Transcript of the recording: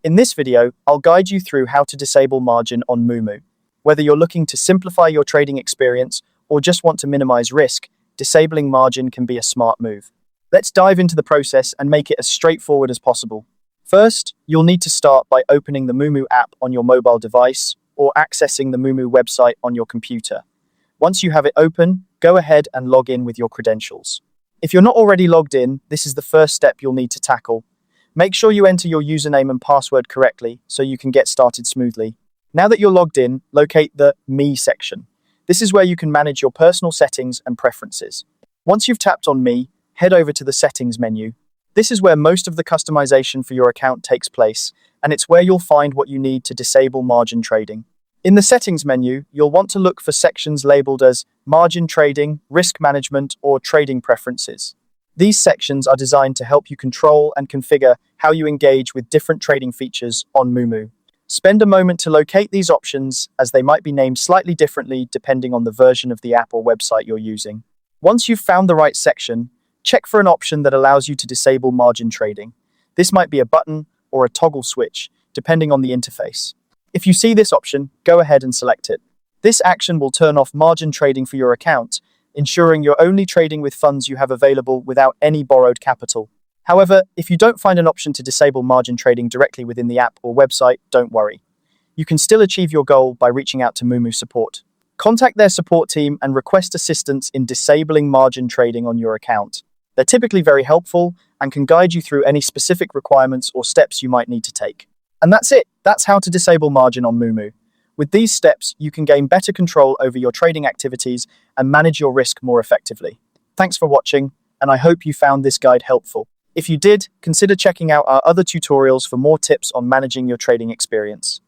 In this video, I'll guide you through how to disable margin on Moomoo. Whether you're looking to simplify your trading experience or just want to minimize risk, disabling margin can be a smart move. Let's dive into the process and make it as straightforward as possible. First, you'll need to start by opening the Moomoo app on your mobile device or accessing the Moomoo website on your computer. Once you have it open, go ahead and log in with your credentials. If you're not already logged in, this is the first step you'll need to tackle. Make sure you enter your username and password correctly so you can get started smoothly. Now that you're logged in, locate the Me section. This is where you can manage your personal settings and preferences. Once you've tapped on Me, head over to the Settings menu. This is where most of the customization for your account takes place, and it's where you'll find what you need to disable margin trading. In the Settings menu, you'll want to look for sections labeled as Margin Trading, Risk Management, or Trading Preferences. These sections are designed to help you control and configure how you engage with different trading features on Moomoo. Spend a moment to locate these options, as they might be named slightly differently depending on the version of the app or website you're using. Once you've found the right section, check for an option that allows you to disable margin trading. This might be a button or a toggle switch, depending on the interface. If you see this option, go ahead and select it. This action will turn off margin trading for your account, ensuring you're only trading with funds you have available without any borrowed capital. However, if you don't find an option to disable margin trading directly within the app or website, don't worry. You can still achieve your goal by reaching out to Moomoo support. Contact their support team and request assistance in disabling margin trading on your account. They're typically very helpful and can guide you through any specific requirements or steps you might need to take. And that's it. That's how to disable margin on Moomoo. With these steps, you can gain better control over your trading activities and manage your risk more effectively. Thanks for watching, and I hope you found this guide helpful. If you did, consider checking out our other tutorials for more tips on managing your trading experience.